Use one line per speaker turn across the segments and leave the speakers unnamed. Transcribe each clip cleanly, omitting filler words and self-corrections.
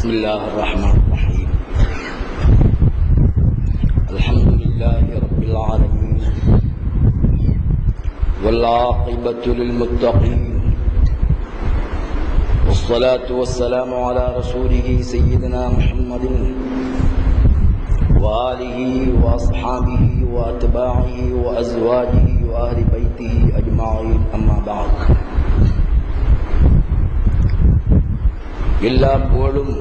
بسم الله الرحمن الرحيم الحمد لله رب العالمين والعاقبة للمتقين والصلاة والسلام على رسوله سيدنا محمد وآله وأصحابه وأتباعه وأزواجه وأهل بيته أجمعين أما بعد எல்லா புகழும்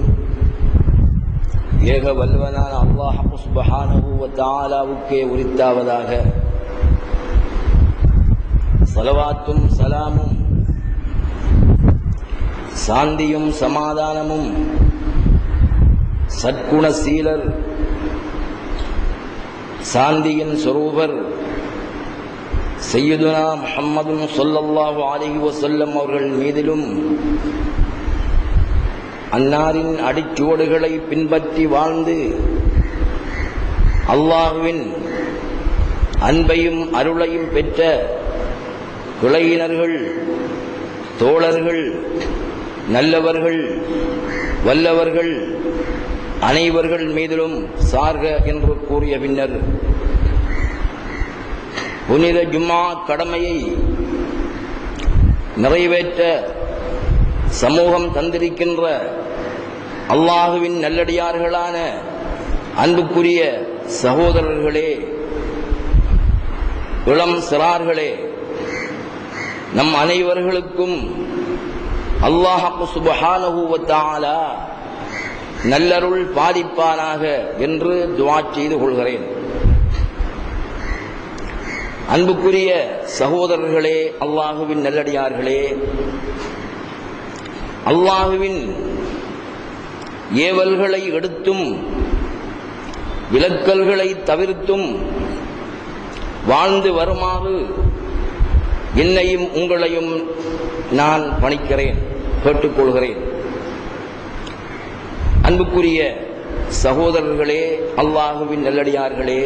ஏக வல்லவனான அல்லாஹ் சுப்ஹானஹு வ தஆலாவுக்கே உரித்தாவதாக. ஸலவாத்தும் ஸலாமும் சாந்தியும் சமாதானமும் சற்குணசீலர் சாந்தியின் சொரூபர் சய்யிதுனா முஹம்மது ஸல்லல்லாஹு அலைஹி வஸல்லம் அவர்கள் மீதிலும் அன்னாரின் அடிச்சுவடுகளை பின்பற்றி வாழ்ந்து அல்லாஹ்வின் அன்பையும் அருளையும் பெற்ற கிளையினர்கள், தோழர்கள், நல்லவர்கள், வல்லவர்கள் அனைவர்கள் மீதிலும் சார்க என்று கூறிய பின்னர் புனித ஜும்ஆ கடமையை நிறைவேற்ற சமூகம் தந்திருக்கின்ற அல்லாஹுவின் நல்லடியார்களான அன்புக்குரிய சகோதரர்களே, இளம் சிறார்களே, நம் அனைவர்களுக்கும் அல்லாஹ் சுப்ஹானஹு வ தஆலா நல்லருள் பாலிப்பானாக என்று துஆ செய்து கொள்கிறேன். அன்புக்குரிய சகோதரர்களே, அல்லாஹுவின் நல்லடியார்களே, அல்லாஹுவின் ஏவல்களை எடுத்தும் விலக்கல்களை தவிர்த்தும் வாழ்ந்து வருமாறு என்னையும் உங்களையும் நான் பணிக்கிறேன், கேட்டுக்கொள்கிறேன். அன்புக்குரிய சகோதரர்களே, அல்லாஹுவின் நல்லடியார்களே,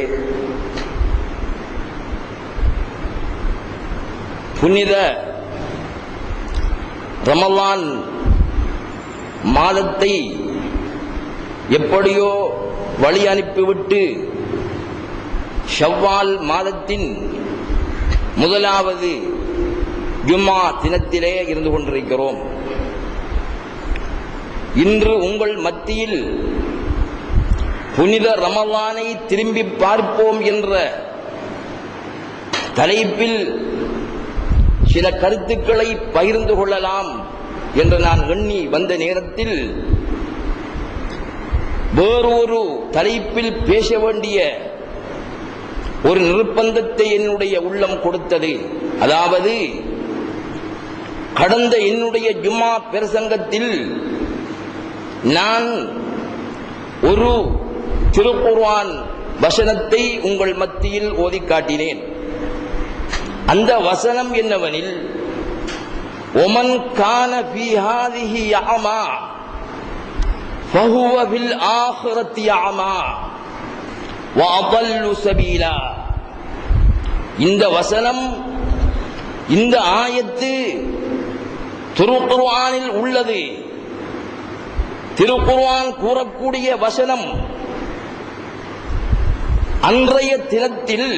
புனித ரமலான் மாதத்தை எப்படியோ வழி அனுப்பிவிட்டு ஷவ்வால் மாதத்தின் முதலாவது ஜும்ஆ தினத்திலே இருந்து கொண்டிருக்கிறோம். இன்று உங்கள் மத்தியில் புனித ரமலானை திரும்பி பார்ப்போம் என்ற தலைப்பில் சில கருத்துக்களை பகிர்ந்து கொள்ளலாம் என்று நான் எண்ணி வந்த நேரத்தில் வேறொரு தலைப்பில் பேச வேண்டிய ஒரு நிர்பந்தத்தை என்னுடைய உள்ளம் கொடுத்தது. அதாவது, கடந்த என்னுடைய ஜும்ஆ பிரசங்கத்தில் நான் ஒரு திருக்குர்ஆன் வசனத்தை உங்கள் மத்தியில் ஓதி காட்டினேன். அந்த வசனம் என்னவெனில், ஒமன் கான ஃபீ ஹாதிஹி யஅமா ஃபஹுவ ஃபில் ஆখিরাতি யஅமா வ அضل சபீலா. இந்த வசனம், இந்த ஆயத்து திருக்குர்ஆனில் உள்ளது. திருக்குர்ஆன் கூறக்கூடிய வசனம். அன்றைய தினத்தில்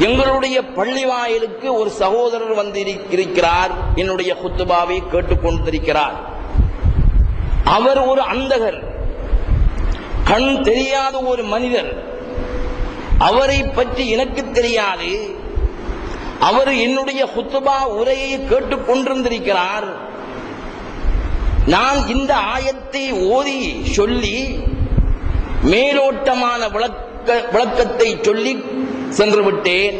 எங்களுடைய பள்ளிவாயிலுக்கு ஒரு சகோதரர் வந்திருக்கிறார், என்னுடைய குத்துபாவை கேட்டுக்கொண்டிருக்கிறார். அவர் ஒரு அந்தகர், கண் தெரியாத ஒரு மனிதர். அவரை பற்றி எனக்கு தெரியாது. அவர் என்னுடைய குத்துபா உரையை கேட்டுக்கொண்டிருக்கிறார். நான் இந்த ஆயத்தை ஓதி சொல்லி மேலோட்டமான விளக்கத்தை சொல்லி சென்று விட்டேன்.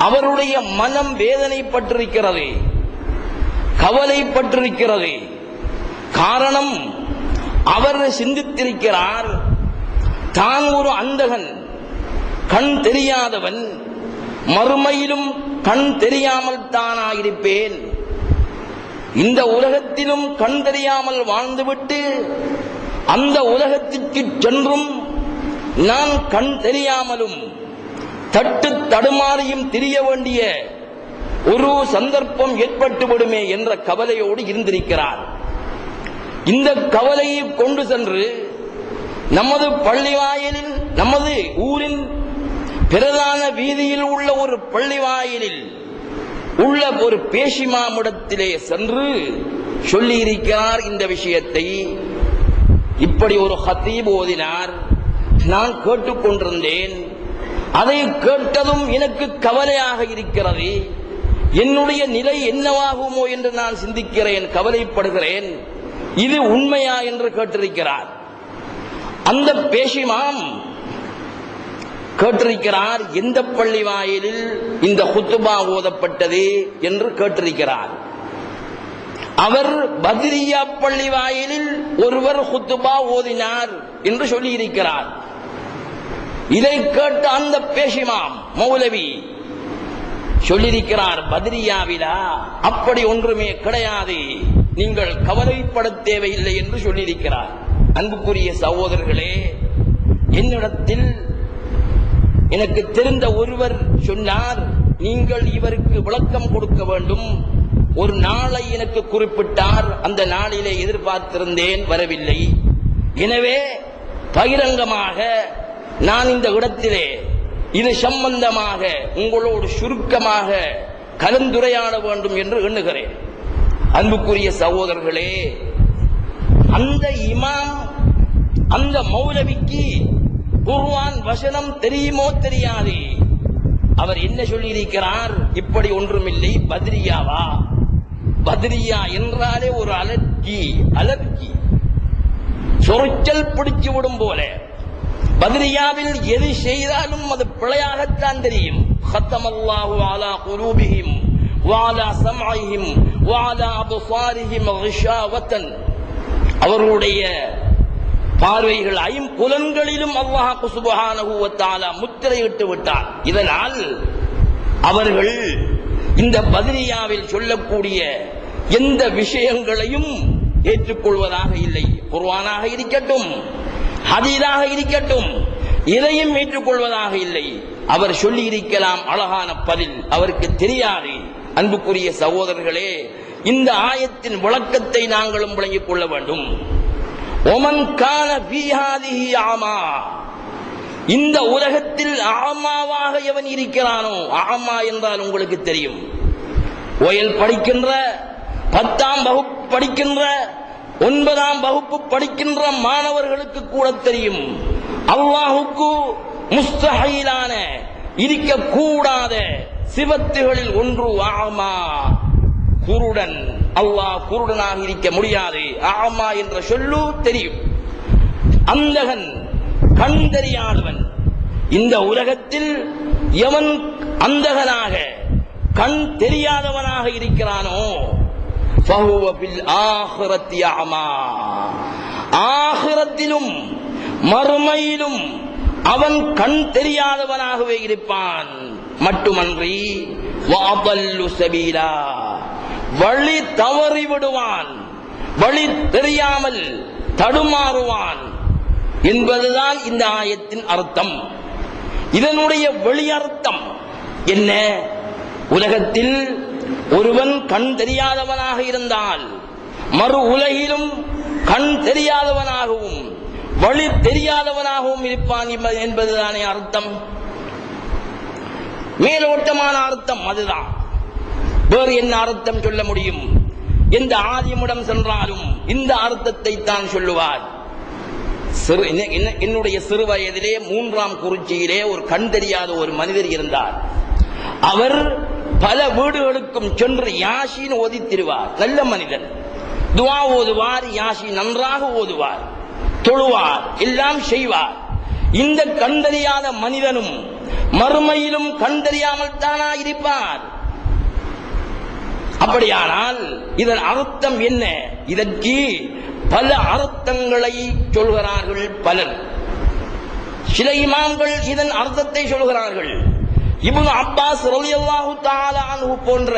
அவருடைய மனம் வேதனைப்பட்டிருக்கிறது, கவலைப்பட்டிருக்கிறது. காரணம், அவர் சிந்தித்திருக்கிறார், தான் ஒரு அந்தகன், கண் தெரியாதவன், மறுமையிலும் கண் தெரியாமல் தானாயிருப்பேன். இந்த உலகத்திலும் கண் தெரியாமல் வாழ்ந்துவிட்டு அந்த உலகத்திற்கு சென்றும் நான் கண் தெரியாமலும் தட்டு தடுமாறியும் திரிய வேண்டிய ஒரு சந்தர்ப்பம் ஏற்பட்டு விடுமே என்ற கவலையோடு இருந்திருக்கிறார். இந்த கவலையை கொண்டு சென்று நமது பள்ளிவாயலில், நமது ஊரின் பிரதான வீதியில் உள்ள ஒரு பள்ளிவாயலில் உள்ள ஒரு பேஷிமாமிடத்திலே சென்று சொல்லியிருக்கிறார் இந்த விஷயத்தை. இப்படி ஒரு ஹத்தீப் ஓதினார், நான் கேட்டுக்கொண்டிருந்தேன். அதை கேட்டதும் எனக்கு கவலையாக இருக்கிறது. என்னுடைய நிலை என்னவாகுமோ என்று நான் சிந்திக்கிறேன், கவலைப்படுகிறேன். இது உண்மையா என்று கேட்டிருக்கிறார். அந்த பேஷிமாம் கேட்டிருக்கிறார், எந்த பள்ளி வாயிலில் இந்த குத்துபா ஓதப்பட்டது என்று கேட்டிருக்கிறார். அவர் பத்ரியா பள்ளி வாயிலில் ஒருவர் குத்துபா ஓதினார் என்று சொல்லியிருக்கிறார். இதை கேட்ட அந்த பேஷிமாம் மௌலவி சொல்லியிருக்கிறார், பத்ரியாவிலா அப்படி ஒன்றுமே கிடையாது, நீங்கள் கவலைப்பட தேவையில்லை என்று சொல்லியிருக்கிறார். அன்புக்குரிய சகோதரர்களே, என்னிடத்தில் எனக்கு தெரிந்த ஒருவர் சொன்னார், நீங்கள் இவருக்கு விளக்கம் கொடுக்க வேண்டும். ஒரு நாளை எனக்கு குறிப்பிட்டார், அந்த நாளிலே எதிர்பார்த்திருந்தேன், வரவில்லை. எனவே பகிரங்கமாக நான் இந்த இடத்திலே இது சம்பந்தமாக உங்களோடு சுருக்கமாக கலந்துரையாட வேண்டும் என்று எண்ணுகிறேன். அன்புக்குரிய சகோதரர்களே, அந்த இமாம், அந்த மௌலவிக்கு குர்ஆன் வசனம் தெரியுமோ தெரியாது. அவர் என்ன சொல்லியிருக்கிறார், இப்படி ஒன்றுமில்லை, பத்ரியாவா? பத்ரியா என்றாலே ஒரு அலர்ஜி, சொற்கள் பிடிச்சு விடும் போல. பத்ரியாவில் எது செய்தாலும் அது பிழையாகத்தான் தெரியும். ஹத்தமல்லாஹு அலா குலூபிஹிம் வஅலா சம்இஹிம் வஅலா அப்சாரிஹிம் கிஷாவத்தன். அவர்களுடைய பார்வைகள் ஐம்புலன்களிலும் அல்லாஹ் சுப்ஹானஹு வ தஆலா முத்திரையிட்டு விட்டார். இதனால் அவர்கள் இந்த பத்ரியாவில் சொல்லக்கூடிய எந்த விஷயங்களையும் ஏற்றுக்கொள்வதாக இல்லை. குர்ஆனாக இருக்கட்டும், ஹதீஸாக இருக்கட்டும், இதையும் ஏற்றுக்கொள்வதாக இல்லை. அவர் சொல்லி இருக்கலாம் அழகான பதில், அவருக்கு தெரியாது. அன்புக்குரிய சகோதரர்களே, இந்த ஆயத்தின் விளக்கத்தை நாங்களும் விளங்கிக் கொள்ள வேண்டும். ஒமன் கான ஃபீ ஹாதிஹி ஆமா, இந்த உலகத்தில் ஆமாவாக எவன் இருக்கிறானோ, ஆமா என்றால் உங்களுக்கு தெரியும், ஓயல் படிக்கின்ற, 10ஆம் வகுப்பு படிக்கின்ற, 9ஆம் வகுப்பு படிக்கின்ற மாணவர்களுக்கு கூட தெரியும், அல்லாஹுக்கு முஸ்தஹீலான, இருக்கக்கூடாத சிவத்துகளில் ஒன்று ஆமா, குருடன். அல்லாஹ் குருடனாக இருக்க முடியாது. ஆமா என்ற சொல்லு தெரியும். அந்தகன், கண் தெரியாதவன். இந்த உலகத்தில் எவன் அந்தகனாக, கண் தெரியாதவனாக இருக்கிறானோ, ஃபஹுவ பில் ஆখিরাতি அமா, ஆখিরাத்திலும் மறுமையிலும் அவன் கண் தெரியாதவனாகவே இருப்பான். மட்டுமன்றி வஅதல்லு சபீலா, வழி தவறி விடுவான், வழி தெரியாமல் தடுமாறுவான் என்பதுதான் இந்த ஆயத்தின் அர்த்தம். இதனுடைய வெளியர்த்தம் என்ன? உலகத்தில் ஒருவன் கண் தெரியாதவனாக இருந்தால் மறு உலகிலும் கண் தெரியாதவனாகவும் வழி தெரியாதவனாகவும் இருப்பான் என்பதுதானே அர்த்தம். மேலோட்டமான அர்த்தம் அதுதான். வேறு என்ன அர்த்தம் சொல்ல முடியும்? எந்த ஆதியமிடம் சென்றாலும் இந்த அர்த்தத்தை தான் சொல்லுவார். என்னுடைய சிறு வயதிலே 3ஆம் குறிச்சியிலே ஒரு கண் தெரியாத ஒரு மனிதர் இருந்தார். அவர் பல வீடுகளுக்கும் சென்று யாசின் ஓதித்திருவார். நல்ல மனிதன், துஆ ஓதுவார், யாசின் நன்றாக ஓதுவார், தொழுவார், எல்லாம் செய்வார். இந்த கண் தெரியாத மனிதனும் மறுமையிலும் கண் தெரியாமல் தானா இருப்பார். அப்படியானால் இதன் அர்த்தம் என்ன? இதற்கு பல அர்த்தங்களை சொல்கிறார்கள் பலர். சில இமாம்கள் இதன் அர்த்தத்தை சொல்கிறார்கள். இப்னு அப்பாஸ் ரலியல்லாஹு தஆலா அன்ஹு போன்ற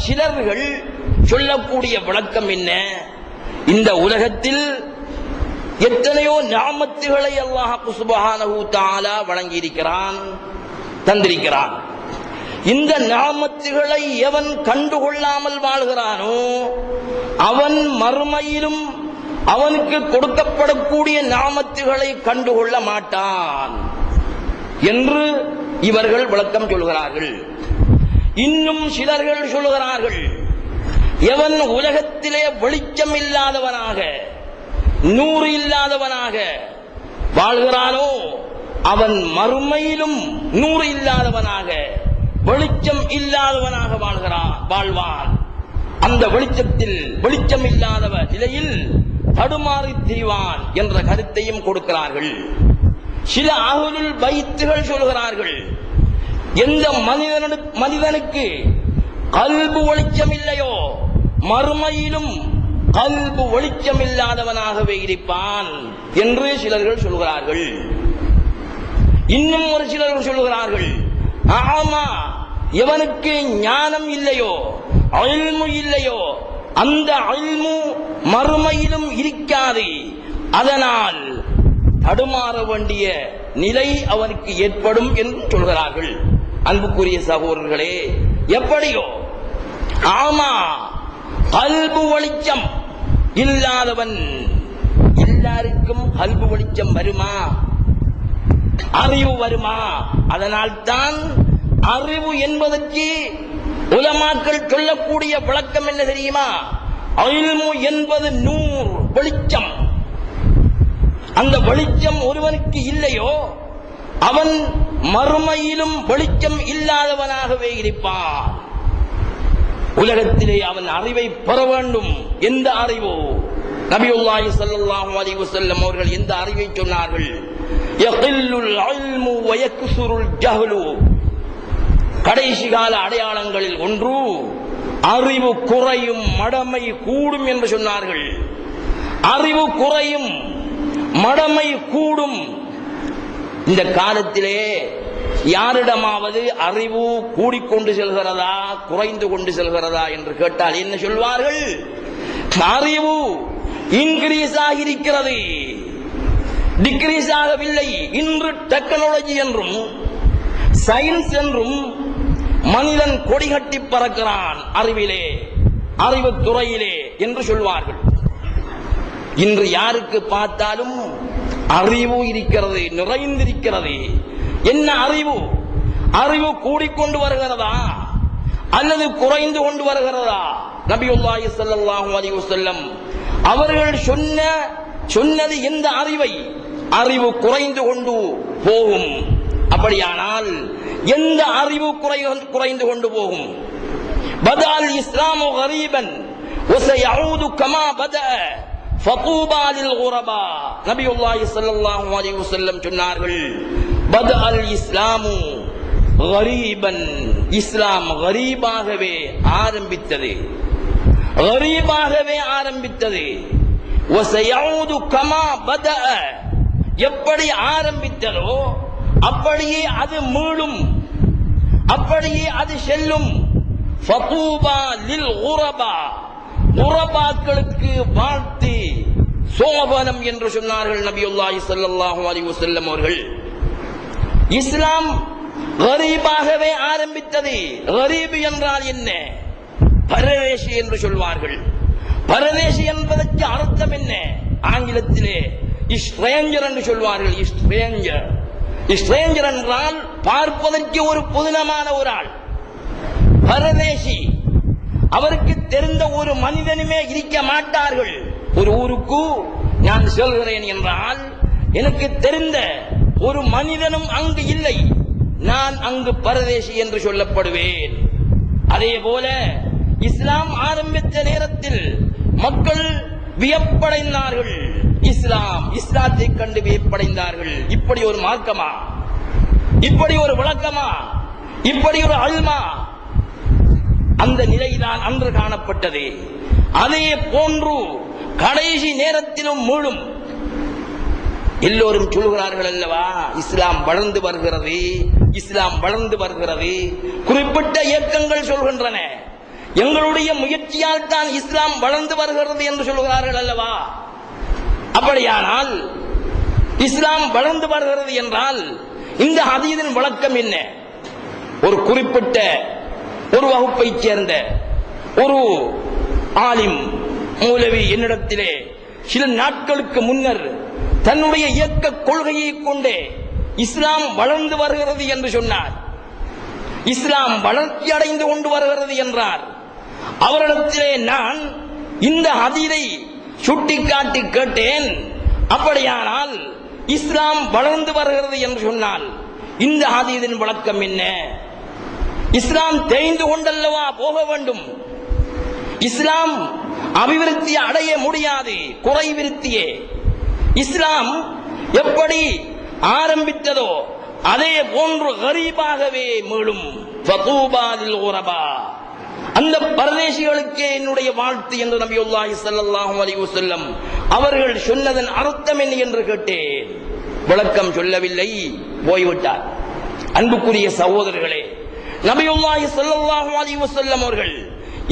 சிலர்கள் சொல்லக்கூடிய விளக்கம் என்ன? இந்த உலகத்தில் எத்தனையோ நிஅமத்துகளை அல்லாஹ் சுப்ஹானஹு தஆலா வழங்கி இருக்கிறான், தந்திருக்கிறான். இந்த நிஅமத்துகளை எவன் கண்டுகொள்ளாமல் வாழ்கிறானோ அவன் மறுமையிலும் அவனுக்கு கொடுக்கப்படக்கூடிய நிஅமத்துகளை கண்டுகொள்ள மாட்டான் என்று இவர்கள் விளக்கம் சொல்கிறார்கள். இன்னும் சிலர்கள் சொல்கிறார்கள், எவன் உலகத்திலே வெளிச்சம் இல்லாதவனாக நூறு இல்லாதவனாக வாழ்கிறானோ அவன் மறுமையிலும் நூறு இல்லாதவனாக வெளிச்சம் இல்லாதவனாக வாழ்வான். அந்த வெளிச்சம் இல்லாதவ நிலையில் தடுமாறி திரிவான் என்ற கருத்தையும் கொடுக்கிறார்கள். சில அஹ்லுல் பைத்துகள் சொல்கிறார்கள், எந்த மனிதனுக்கு கல்பு வெளிச்சம் இல்லையோ மறுமையிலும் கல்பு வெளிச்சம் இல்லாதவனாகவே இருப்பான் என்று சிலர்கள் சொல்கிறார்கள். இன்னும் ஒரு சிலர்கள் சொல்கிறார்கள், ஆமா, எவனுக்கு ஞானம் இல்லையோ இல்மு இல்லையோ அந்த இல்மு மறுமையிலும் இருக்காது, அதனால் தடுமாற வேண்டிய நிலை அவனுக்கு ஏற்படும் என்று சொல்கிறார்கள். அன்புக்குரிய சகோதரர்களே, எப்படியோ ஆமா, கல்பு வெளிச்சம் இல்லாதவன் எல்லாருக்கும் கல்பு வெளிச்சம் வருமா, அறிவு வருமா? அதனால் தான் அறிவு என்பதற்கு உலமாக்கள் சொல்லக்கூடிய விளக்கம் என்ன தெரியுமா? இல்மு என்பது நூர், வெளிச்சம். அந்த வெளிச்சம் ஒருவனுக்கு இல்லையோ அவன் மறுமையிலும் வெளிச்சம் இல்லாதவனாகவே இருப்பான். உலகத்திலே அவன் அறிவை பெற வேண்டும். எந்த அறிவோ? நபியுல்லாஹி ஸல்லல்லாஹு அலைஹி வஸல்லம் அவர்கள் எந்த அறிவை சொன்னார்கள்? யகில்லுல் இல்மு வ யக்ஸுருல் ஜஹ்லு. கடைசி கால அடையாளங்களில் ஒன்று அறிவு குறையும், மடமை கூடும் என்று சொன்னார்கள். அறிவு குறையும், மடமை கூடும். இந்த காலத்திலே யாரிடமாவது அறிவு கூடிக்கொண்டு செல்கிறதா குறைந்து கொண்டு செல்கிறதா என்று கேட்டால் என்ன சொல்வார்கள்? அறிவு இன்கிரீஸ் ஆகியிருக்கிறது, டிக்ரீஸ் ஆகவில்லை. இன்று டெக்னாலஜி என்றும் சயின்ஸ் என்றும் மனிதன் கொடிகட்டி பறக்கிறான் அறிவிலே, அறிவு துறையிலே என்று சொல்வார்கள். இன்று யாருக்கு பார்த்தாலும் அறிவு இருக்கிறது, நிறைந்திருக்கிறது. என்ன அறிவு? அறிவு கூடிக்கொண்டு வருகிறதா அல்லது குறைந்து கொண்டு வருகிறதா? நபியுல்லாஹி ஸல்லல்லாஹு அலைஹி வஸல்லம் அவர்கள் சொன்னது எந்த அறிவை? அறிவு குறைந்து கொண்டு போகும். அப்படியானால் எந்த அறிவு குறைந்து கொண்டு போகும்? பதால் இஸ்லாமு கரீபன் வஸயஊது கமா பதா ஃபதூபா லில் குரபா. நபியுல்லாஹி ஸல்லல்லாஹு அலைஹி வஸல்லம் சொன்னார்கள், பதல் இஸ்லாமு கரீபன், இஸ்லாம் கரீபாகவே ஆரம்பித்தது, கரீபாகவே ஆரம்பித்தது. வஸயஊது கமா பதா, எப்படி ஆரம்பித்ததோ அப்படியே அது மீளும், அப்படியே அது செல்லும். ஃபதூபா லில் குரபா, குரபாக்களுக்கு வாழ்த்து சோபனம் என்று சொன்னார்கள் நபியுல்லாஹி ஸல்லல்லாஹு அலைஹி வஸல்லம் அவர்கள். இஸ்லாம் கரீபாகவே ஆரம்பித்தது. கரீப் என்றால் என்ன? பரதேசி என்று சொல்வார்கள். பரதேசி என்பதற்கு அர்த்தம் என்ன? ஆங்கிலத்திலே ஸ்ட்ரேஞ்சர் என்று சொல்வார்கள். ஸ்ட்ரேஞ்சர் என்றால் பார்ப்பதற்கு ஒரு புதினமான ஒரு ஆள். பரதேசி, அவருக்கு தெரிந்த ஒரு மனிதனுமே இருக்க மாட்டார்கள். ஒரு ஊருக்கு நான் சொல்கிறேன் என்றால் எனக்கு தெரிந்த ஒரு மனிதனும் அங்கு இல்லை, நான் அங்கு பரதேசி என்று சொல்லப்படுவேன். அதே போல இஸ்லாம் ஆரம்பித்த நேரத்தில் மக்கள் வியப்படைந்தார்கள். இஸ்லாத்தை கண்டு வியப்படைந்தார்கள். இப்படி ஒரு மார்க்கமா, இப்படி ஒரு விளக்கமா, இப்படி ஒரு அல்மா, அந்த நிலைதான் அன்று காணப்பட்டது. அதே போன்று கடைசி நேரத்திலும் மீளும். எல்லோரும் சொல்கிறார்கள் அல்லவா, இஸ்லாம் வளர்ந்து வருகிறது, இஸ்லாம் வளர்ந்து வருகிறது. குறிப்பிட்ட இயக்கங்கள் சொல்கின்றன, எங்களுடைய முயற்சியால் தான் இஸ்லாம் வளர்ந்து வருகிறது என்று சொல்கிறார்கள் அல்லவா. அப்படியானால் இஸ்லாம் வளர்ந்து வருகிறது என்றால் இந்த ஹதீஸின் விளக்கம் என்ன? ஒரு குறிப்பிட்ட ஒரு வகுப்பைச் சேர்ந்த ஒரு ஆலிம் மௌலவி என்னிடத்திலே சில நாட்களுக்கு முன்னர் தன்னுடைய இயக்க கொள்கையை கொண்டே இஸ்லாம் வளர்ந்து வருகிறது என்று சொன்னார். இஸ்லாம் வளர்ச்சி அடைந்து கொண்டு வருகிறது என்றார். அவரிடத்திலே நான் இந்த ஹதீஸை சுட்டிக்காட்டி கேட்டேன், அப்படியானால் இஸ்லாம் வளர்ந்து வருகிறது என்று சொன்னால் இந்த ஹதீஸின் விளக்கம் என்ன? இஸ்லாம் தெரிந்து கொண்டல்லவா போக வேண்டும். இஸ்லாம் அபிவிருத்தி அடைய முடியாது, குறைவிருத்தியே. இஸ்லாம் எப்படி ஆரம்பித்ததோ அதே போன்று கரீபாகவே மீளும். ஃபதூபாலில் குரபா, அந்த பரதேசிகளுக்கே என்னுடைய வாழ்த்து என்று நபியுல்லாஹி ஸல்லல்லாஹு அலைஹி வஸல்லம் அவர்கள் சொன்னதன் அர்த்தம் என்ன என்று கேட்டேன். விளக்கம் சொல்லவில்லை, போய்விட்டார். அன்புக்குரிய சகோதரர்களே, நபியுல்லாஹி ஸல்லல்லாஹு அலைஹி வஸல்லம் அவர்கள்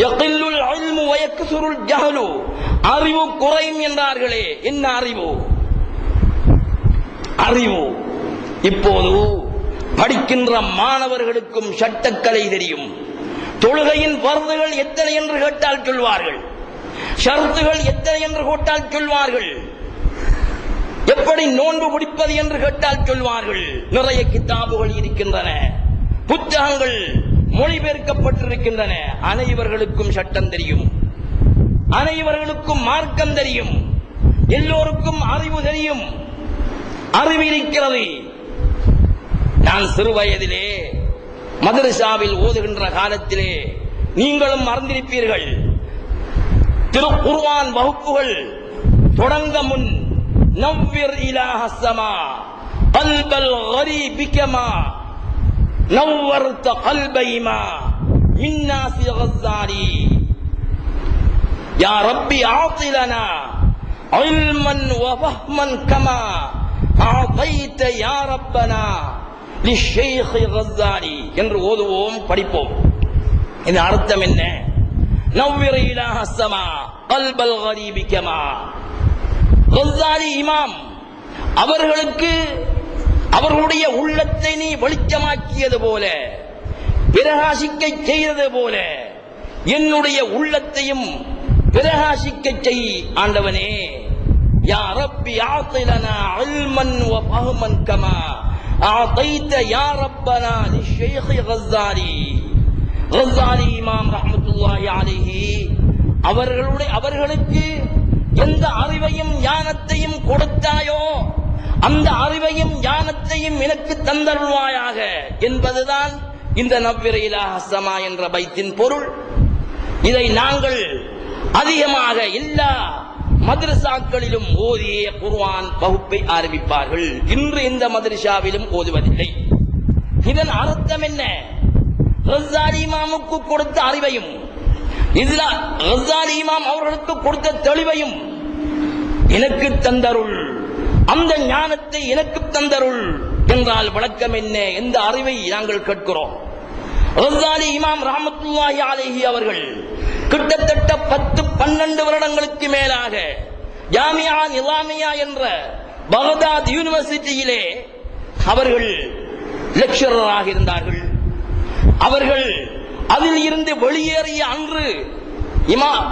யகில்லுல் இல்மு வ யக்ஸுருல் ஜஹலு, அறிவு குறையும் என்றார்களே. என்ன அறிவு? அறிவு. இப்போது படிக்கின்ற மாணவர்களுக்கும் சட்டக்கலை தெரியும். தொழுகையின் பர்துகள் எத்தனை என்று கேட்டால் சொல்வார்கள், ஷர்த்துகள் எத்தனை என்று கேட்டால் சொல்வார்கள், எப்படி நோன்பு பிடிப்பது என்று கேட்டால் சொல்வார்கள். நிறைய கிதாபுகள் இருக்கின்றன, புத்தகங்கள் மொழிபெயர்க்கப்பட்டிருக்கின்றன. அனைவர்களுக்கும் சட்டம் தெரியும், அனைவர்களுக்கும் மார்க்கம் தெரியும், எல்லோருக்கும் அறிவு தெரியும், அறிவு இருக்கிறது. நான் சிறு வயதிலே மதரசாவில் ஓதுகின்ற காலத்திலே நீங்களும் அறிந்திருப்பீர்கள், திருக்குர்ஆன் வகுப்புகள் தொடங்க முன் நவ்விர் இலாஹ ஸமா கல்பல் கரீபி கமா நவ்வர்த கல்பைமா மின்னாசி கஸ்ஸாலி யா ரப்பி ஆதி லனா இல்மன் வ ஃபஹ்மன் கமா ஆதைத யா ரப்பனா லிஷைഖ் கஸ்ஸாலி என்று ஓதுவோம், படிப்போம். இந்த அர்த்தம் என்ன? நவ்விர் இலாஹ ஸமா கல்பல் கரீபி கமா. கஸ்ஸாலி இமாம் அவர்களுக்கு அவர்களுடைய உள்ளத்தை நீ வெளிச்சமாக்கியது போல, பிரகாசிக்க செய்தது போல என்னுடைய உள்ளத்தையும் பிரகாசிக்க செய் ஆண்டவனே. யா ரப்பி ஆதிலனா இல்மன் வ ஃபஹ்மன் கமா ஆதைத யா ரப்பனா லிஷைഖ் கஸ்ஸாலி. கஸ்ஸாலி இமாம் ரஹ்மத்துல்லாஹி அலைஹி அவர்களுக்கு எந்த அறிவையும் ஞானத்தையும் கொடுத்தாயோ அந்த அறிவையும் ஞானத்தையும் எனக்கு தந்தருள்வாயாக என்பதுதான் இந்த நவ்விர் இலாஹ ஸமா என்ற பைத்தின் பொருள். இதை நாங்கள் அதிகமாக எல்லா மதரசாக்களிலும் ஓதிய குர்ஆன் வகுப்பை ஆரம்பிப்பார்கள். இன்று இந்த மதரசாவிலும் ஓதுவதில்லை. இதன் அர்த்தம் என்ன? கஸ்ஸாலி இமாமுக்கு கொடுத்த அறிவையும் கஸ்ஸாலி இமாம் அவர்களுக்கு கொடுத்த தெளிவையும் எனக்கு தந்தருள், அந்த ஞானத்தை எனக்கு தந்தருள் என்றால் விளக்கம் என்ன? எந்த அறிவை நாங்கள் கேட்கிறோம்? கஸ்ஸாலி இமாம் ரஹ்மத்துல்லாஹி அலைஹி அவர்கள் கிட்டத்தட்ட 10-12 வருடங்களுக்கு மேலாக ஜாமியா நிலாமியா என்ற பகதாத் யூனிவர்சிட்டியிலே அவர்கள் லெக்சரராக இருந்தார்கள். அவர்கள் அதில் இருந்து வெளியேறிய அன்று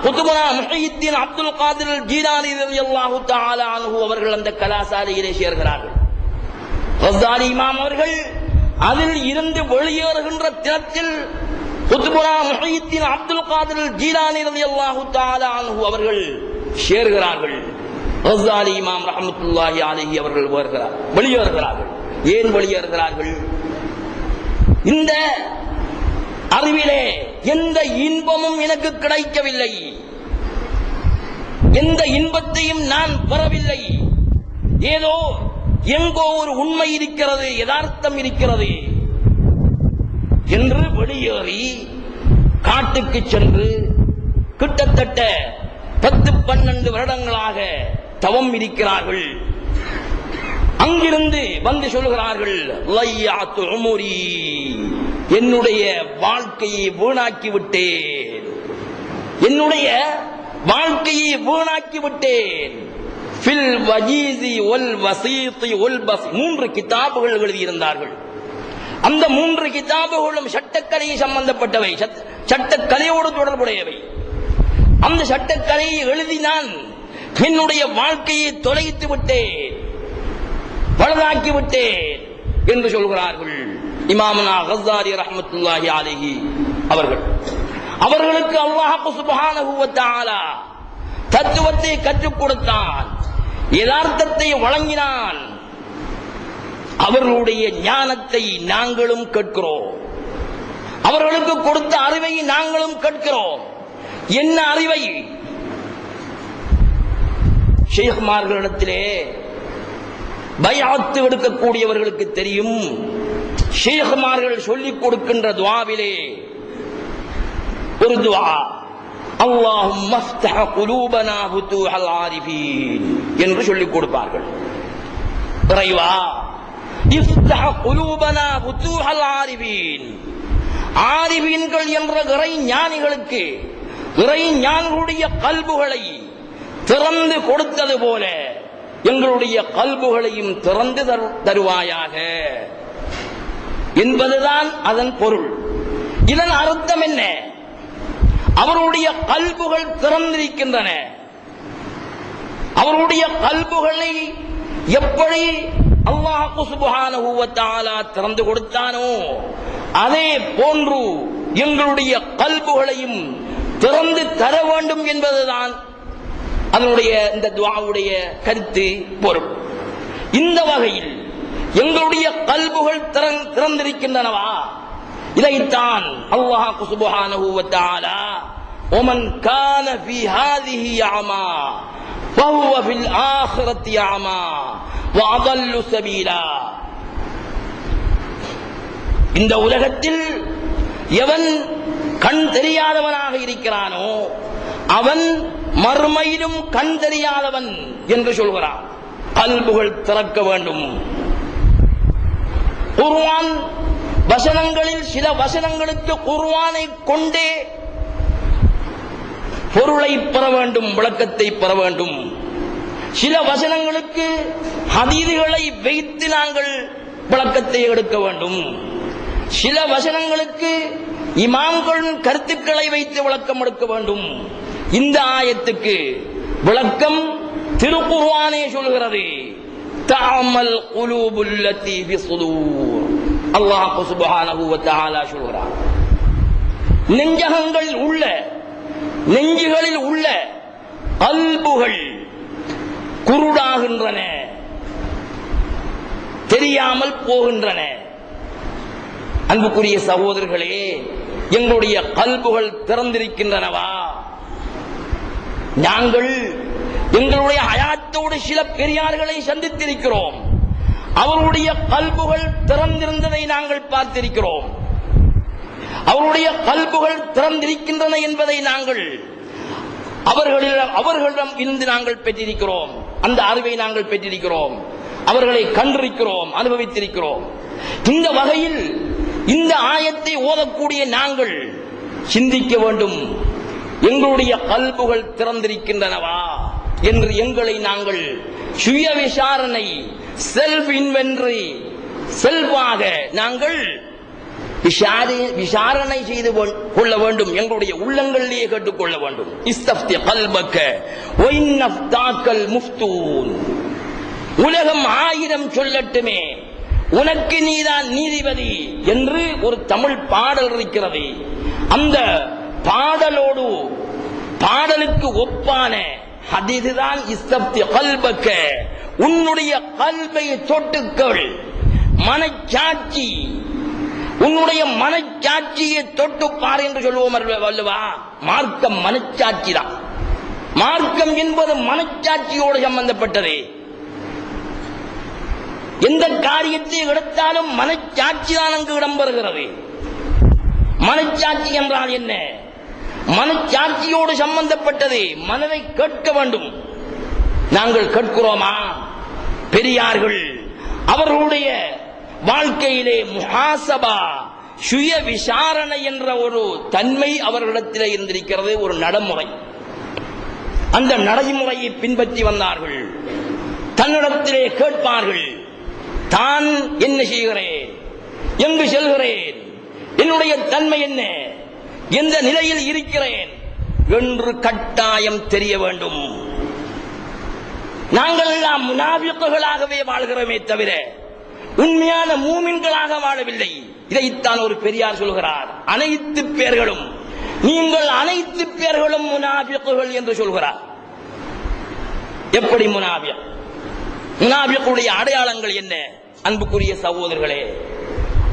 குதுபுனா முஹையித்தீன் அப்துல் காதிர் ஜீலானி ரலியல்லாஹு தஆலா அன்ஹு அவர்கள் அந்த கலாசாலையிலே சேர்கிறார்கள். கஸ்ஸாலி இமாம் அவர்கள் அதில் இருந்து வெளியேறுகின்ற தினத்தில் குதுபுனா முஹையித்தீன் அப்துல் காதிர் ஜீலானி ரலியல்லாஹு தஆலா அன்ஹு அவர்கள் சேர்கிறார்கள். கஸ்ஸாலி இமாம் ரஹ்மத்துல்லாஹி அலைஹி அவர்கள் வெளியேறுகிறார்கள். ஏன் வெளியேறுகிறார்கள்? இந்த அறிவிலே எந்த இன்பமும் எனக்கு கிடைக்கவில்லை, எந்த இன்பத்தையும் நான் பெறவில்லை. ஏதோ எங்கோ ஒரு உண்மை இருக்கிறது, யதார்த்தம் இருக்கிறது என்று வெளியேறி காட்டுக்கு சென்று கிட்டத்தட்ட 10-12 வருடங்களாக தவம் இருக்கிறார்கள். அங்கிருந்து வந்து சொல்கிறார்கள், லையாத்து உமுரி, என்னுடைய வாழ்க்கையை வீணாக்கி விட்டேன், என்னுடைய வாழ்க்கையை வீணாக்கி விட்டேன். ஃபில் வஜீஸி வல் வஸீத்தி வல் பஸ் 3 கிதாபுகள் எழுதியிருந்தார்கள். அந்த 3 கிதாபுகளும் சட்டக்கலையை சம்பந்தப்பட்டவை, சட்டக்கலையோடு தொடர்புடையவை. அந்த சட்டக்கலையை எழுதி நான் என்னுடைய வாழ்க்கையை தொலைத்து விட்டேன், பழுதாக்கி விட்டேன் என்று சொல்கிறார்கள் இமாமுனா கஸ்ஸாலி ரஹ்மத்துல்லாஹி அலைஹி அவர்கள். அவர்களுக்கு அல்லாஹ் சுப்ஹானஹு வ தஆலா தத்துவத்தை கற்றுக் கொடுத்தான், யதார்த்தத்தை வழங்கினான். அவர்களுடைய ஞானத்தை நாங்களும் கேட்கிறோம், அவர்களுக்கு கொடுத்த அறிவை நாங்களும் கேட்கிறோம். என்ன அறிவை? ஷேக்மார்களிடத்திலே பைஅத் எடுக்கக்கூடியவர்களுக்கு தெரியும், ஷேக்மார்கள் சொல்லிக் கொடுக்கின்ற துஆவிலே ஒரு துஆ, அல்லாஹும்ம ஃப்தஹ் குலூபனா ஃபுதூஹல் ஆரிஃபீன் என்று சொல்லிக் கொடுப்பார்கள். இறைவா, இஃப்தஹ் குலூபனா ஃபுதூஹல் ஆரிஃபீன், ஆரிஃபீன்கள் என்ற இறை ஞானிகளுக்கு இறை ஞானிகளுடைய கல்புகளை திறந்து கொடுத்தது போல எங்களுடைய கல்புகளையும் திறந்து தருவாயாக என்பதுதான் அதன் பொருள். இதன் அர்த்தம் என்ன? அவருடைய கல்புகள் திறந்திருக்கின்றன. அவருடைய கல்புகளை எப்படி அல்லாஹ் சுப்ஹானஹு வ தஆலா திறந்து கொடுத்தானோ அதே போன்று எங்களுடைய கல்புகளையும் திறந்து தர வேண்டும் என்பதுதான் அதனுடைய இந்த துஆவுடைய கருத்து பொருள். இந்த வகையில் எங்களுடைய கல்புகள் திறந்திருக்கின்றனவா? இதைத்தான் அல்லாஹ் சுப்ஹானஹு வ தஆலா ஒமன் கான ஃபீ ஹாதிஹி அமா ஃபஹுவ ஃபில் ஆখিরাতি அமா வ அதல்லு சபீலா, இந்த உலகத்தில் எவன் கண் தெரியாதவனாக இருக்கிறானோ அவன் மறுமையிலும் கண் தெரியாதவன் என்று சொல்கிறான். கல்புகள் திறக்க வேண்டும். குர்ஆன் வசனங்களில் சில வசனங்களுக்கு குர்ஆனை கொண்டே பொருளை பெற வேண்டும், விளக்கத்தை பெற வேண்டும். சில வசனங்களுக்கு ஹதீதுகளை வைத்து நாங்கள் விளக்கத்தை எடுக்க வேண்டும். சில வசனங்களுக்கு இமாம்களின் கருத்துக்களை வைத்து விளக்கம் எடுக்க வேண்டும். இந்த ஆயத்துக்கு விளக்கம் திருக்குர்ஆனே சொல்கிறது. தஅமல் குலூபுல் லத்தீ ஃபி ஸுதூர், அல்லாஹ் சுப்ஹானஹு வ தஆலா சொல்கிறார். நெஞ்சகங்கள் உள்ள, நெஞ்சுகளில் உள்ள கல்புகள் குருடாகின்றன, தெரியாமல் போகின்றன. அன்புக்குரிய சகோதரர்களே, எங்களுடைய கல்புகள் திறந்திருக்கின்றனவா? நாங்கள் எங்களுடைய ஹயாத்தோடு சில பெரியார்களை சந்தித்திருக்கிறோம். அவருடைய கல்புகள் திறந்திருந்ததை நாங்கள் பார்த்திருக்கிறோம். அவருடைய கல்புகள் திறந்திருக்கின்றன என்பதை நாங்கள் அவர்களிடம் இருந்து நாங்கள் பெற்றிருக்கிறோம். அந்த அறிவை நாங்கள் பெற்றிருக்கிறோம். அவர்களை கண்டிருக்கிறோம், அனுபவித்திருக்கிறோம். இந்த வகையில் இந்த ஆயத்தை ஓதக்கூடிய நாங்கள் சிந்திக்க வேண்டும். எங்களுடைய கல்புகள் திறந்திருக்கின்றனவா என்று எங்களை நாங்கள் சுய விசாரணை, செல்ஃப் இன்வென்டரி, செல்வாக நாங்கள் விசாரணை செய்து கொள்ள வேண்டும். எங்களுடைய உள்ளங்களிலேயே கேட்டுக்கொள்ள வேண்டும். இஸ்தஃப்தி கல்பக வ இன்னஃப்தாக்கல் முஃப்தூன், உலகம் 1000 சொல்லட்டுமே, உனக்கு நீதான் நீதிபதி என்று ஒரு தமிழ் பாடல் இருக்கிறது. அந்த பாடலோடு பாடலுக்கு ஒப்பான ஹதீதுதான் இஸ்தஃப்தி கல்பக, உன்னுடைய கல்பை தொட்டுக்கள். மனச்சாட்சி, உன்னுடைய மனச்சாட்சியை தொட்டுப்பார் என்று சொல்லுவோம் அல்லவா? மார்க்கம் மனச்சாட்சி தான். மார்க்கம் என்பது மனச்சாட்சியோடு சம்பந்தப்பட்டது. எந்த காரியத்தை எடுத்தாலும் மனச்சாட்சி தான் அங்கு இடம்பெறுகிறது. மனச்சாட்சி என்றால் என்ன? மனச்சாட்சியோடு சம்பந்தப்பட்டது. மனதை கேட்க வேண்டும். நாங்கள் கேட்கிறோமா? பெரியார்கள் அவர்களுடைய வாழ்க்கையிலே முஹாசபா, சுய விசாரணை என்ற ஒரு தன்மை அவர்களிடத்திலே இருந்திருக்கிறது, ஒரு நடைமுறை. அந்த நடைமுறையை பின்பற்றி வந்தார்கள். தன்னிடத்திலே கேட்பார்கள், தான் என்ன செய்கிறேன், எங்கு செல்கிறேன், என்னுடைய தன்மை என்ன, எந்த நிலையில் இருக்கிறேன் என்று கட்டாயம் தெரிய வேண்டும். நாங்கள் எல்லாம் முனாஃபிக்குகளாகவே வாழ்கிறோமே தவிர உண்மையான மூமின்களாக வாழவில்லை. இதைத்தான் ஒரு பெரியார் சொல்கிறார், அனைத்து பேர்களும், நீங்கள் அனைத்து பேர்களும் முனாஃபிக்குகள் என்று சொல்கிறார். எப்படி முனாஃபிக்? முனாஃபிக்குடைய அடையாளங்கள் என்ன? அன்புக்குரிய சகோதரர்களே,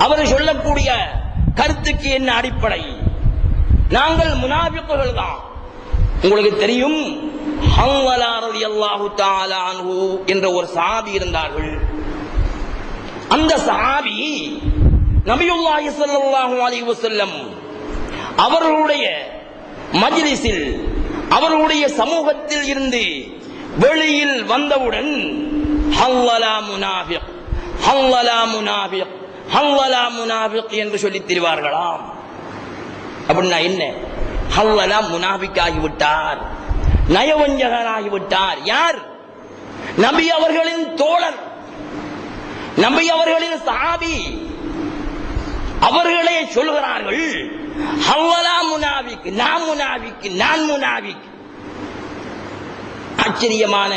அவர் சொல்லக்கூடிய கருத்துக்கு என்ன அடிப்படை? நாங்கள் முனாஃபிக்குகள் தான். உங்களுக்கு தெரியும், ஹன்ஸலா ரலியல்லாஹு தஆலா அன்ஹு என்ற ஒரு சஹாபி இருந்தார்கள். அந்த சஹாபி நபியுல்லாஹி ஸல்லல்லாஹு அலைஹி வஸல்லம் அவர்களுடைய மஜ்லிஸில், அவர்களுடைய சமூகத்தில் இருந்து வெளியில் வந்தவுடன் ஹன்ஸலா முனாஃபிக், ஹன்ஸலா முனாஃபிக், ஹன்ஸலா முனாஃபிக் என்று சொல்லித் திரிவார்களாம். அப்படின்னா என்ன? ஹன்ஸலா முனாஃபிக்காகிவிட்டார், நயவஞ்சகனாகிவிட்டார். யார்? நபி அவர்களின் தோழர், நபி அவர்களின் சஹாபி. அவர்களே சொல்கிறார்கள், ஹன்ஸலா முனாஃபிக், நான் முனாஃபிக், நான் முனாஃபிக். ஆச்சரியமான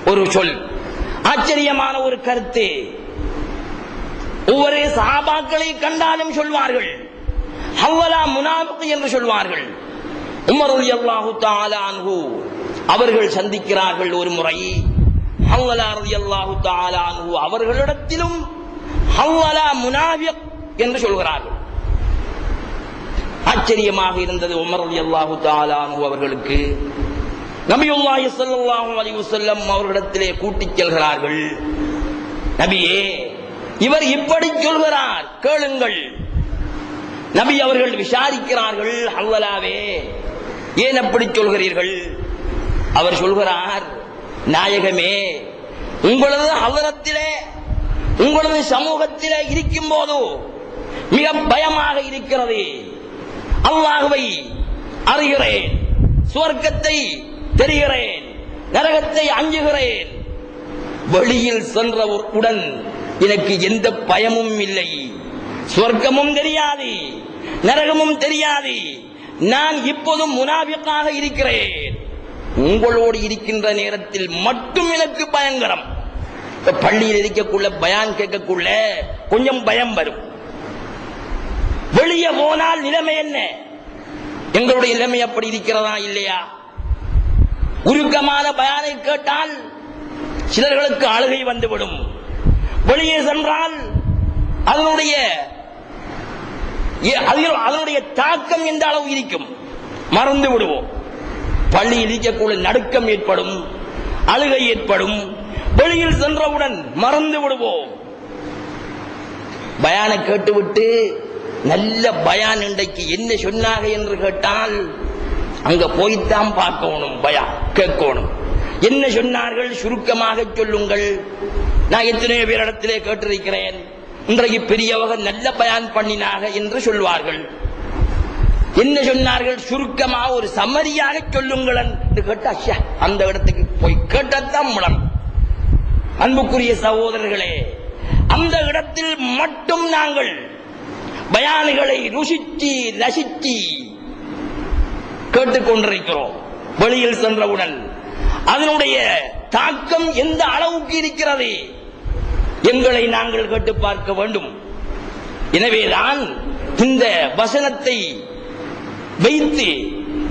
ஒரு சொல், ஆச்சரியமான ஒரு கருத்து. ஒவ்வொரு சஹாபாக்களை கண்டாலும் சொல்வார்கள் ஹன்ஸலா முனாஃபிக் என்று சொல்வார்கள். உமர் ரலியல்லாஹு தஆலா அன்ஹு அவர்கள் சந்திக்கிறார்கள் ஒரு முறை. ஹன்ஸலா ரலியல்லாஹு தஆலா அன்ஹு அவர்களிடத்திலும் ஹன்ஸலா முனாஃபிக் என்று சொல்கிறார்கள். ஆச்சரியமாக இருந்தது உமர் ரலியல்லாஹு தஆலா அன்ஹு அவர்களுக்கு. நபியுல்லாஹி ஸல்லல்லாஹு அலைஹி வஸல்லம் அவர்களிடத்திலே கூட்டிச் செல்கிறார்கள். நபியே, இவர் இப்படி சொல்கிறார், கேளுங்கள். நபி அவர்கள் விசாரிக்கிறார்கள், ஹன்ஸலாவே ஏன் அப்படி சொல்கிறீர்கள்? அவர் சொல்கிறார், நாயகமே, உங்களது ஹதரத்திலே, உங்களது சமூகத்திலே இருக்கும் போது மிக பயமாக இருக்கிறது. அல்லாஹ்வை அறிகிறேன், சுவர்க்கத்தை தெரிகிறேன், நரகத்தை அஞ்சுகிறேன். வெளியில் சென்றவுடன் எனக்கு எந்த பயமும் இல்லை. சுவர்க்கமும் தெரியாது, நரகமும் தெரியாது. நான் இப்போதும் முனாஃபிக்காக இருக்கிறேன். உங்களோடு இருக்கின்ற நேரத்தில் மட்டும் எனக்கு பயங்கரம். பள்ளியில் இருக்கக்குள்ள, பயான் கேட்கக்குள்ள கொஞ்சம் பயம் வரும். வெளியே போனால் நிலைமை என்ன? எங்களுடைய நிலைமை அப்படி இருக்கிறதா இல்லையா? உருக்கமான பயானை கேட்டால் சிலர்களுக்கு அழுகை வந்துவிடும். வெளியே சென்றால் அதனுடைய தாக்கம் எந்த அளவு இருக்கும் மறந்து விடுவோம். பள்ளியில் இருக்கக்கூடிய நடுக்கம் ஏற்படும், அழுகை ஏற்படும். வெளியில் சென்றவுடன் மறந்து விடுவோம். பயானை கேட்டுவிட்டு நல்ல பயான் இன்றைக்கு என்ன சொன்னாங்க என்று கேட்டால் அங்க போய்த்தான் பார்க்கணும், பயான் கேட்கணும். என்ன சொன்னார்கள் சுருக்கமாக சொல்லுங்கள். நான் எத்தனையோ பேரிடத்திலே கேட்டிருக்கிறேன், இன்றைக்கு பெரியவங்க நல்ல பயான் பண்ணினாக என்று சொல்வார்கள். என்ன சொன்னார்கள் சுருக்கமாக ஒரு சம்மரியாக சொல்லுங்கள் என்று கேட்டா அந்த இடத்துக்கு போய் கேட்டத்தான் முலம். அன்புக்குரிய சகோதரர்களே, அந்த இடத்தில் மட்டும் நாங்கள் பயான்களை ருசித்து ரசித்து கேட்டுக்கொண்டிருக்கிறோம். வெளியில் சென்றவுடன் அதனுடைய தாக்கம் எந்த அளவுக்கு இருக்கிறது எங்களை நாங்கள் கேட்டு பார்க்க வேண்டும். எனவேதான் இந்த வசனத்தை வைத்து,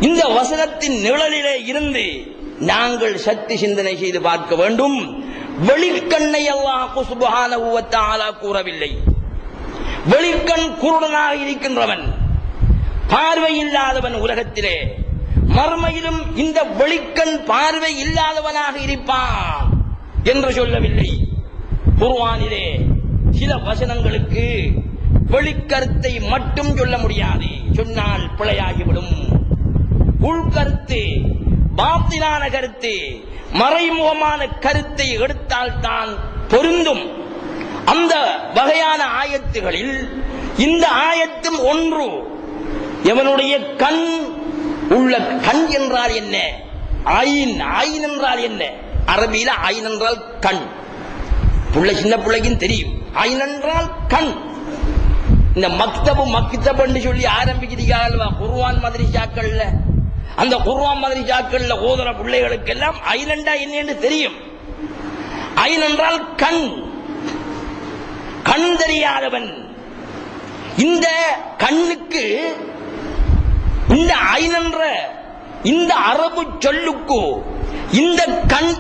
இந்த வசனத்தின் நிழலிலே இருந்து நாங்கள் சக்தி சிந்தனை செய்து பார்க்க வேண்டும். வெளிக்கண்ணை அல்லாஹ் சுப்ஹானஹு வ தஆலா கூறவில்லை. வெளிக்கண் குருடனாக இருக்கின்றவன், பார்வை இல்லாதவன் உலகத்திலே மறுமையிலும் இந்த வெளிக்கண் பார்வை இல்லாதவனாக இருப்பான் என்று சொல்லவில்லை. குர்ஆனிலே சில வசனங்களுக்கு வெளிக்கருத்தை மட்டும் சொல்ல முடியாது, சொன்னால் பிழையாகிவிடும். உள்கருத்து, பாத்தினான கருத்து, மறைமுகமான கருத்தை எடுத்தால்தான் பொருந்தும். அந்த வகையான ஆயத்துகளில் இந்த ஆயத்தும் ஒன்று. எவனுடைய கண் உள்ள, கண் என்றால் என்ன? ஆயின். ஆயின் என்றால் என்ன? அரபியில ஆயின் என்றால் கண். சின்ன பிள்ளைக்கும் தெரியும். ஆயின் என்றால் கண். இந்த மக்தபு சொல்லி ஆரம்பிக்கிறீங்க குர்ஆன் மதரசாக்கள்ல, அந்த குர்ஆன் மதரசாக்கள்ல ஓதுற பிள்ளைகளுக்கு எல்லாம் ஐனண்டா என்னன்னு தெரியும். ஐன் என்றால் கண், கண் தெரியாதவன். இந்த கண்ணுக்கு இந்த ஐன் என்ற இந்த அரபு சொல்லுக்கு இந்த கண்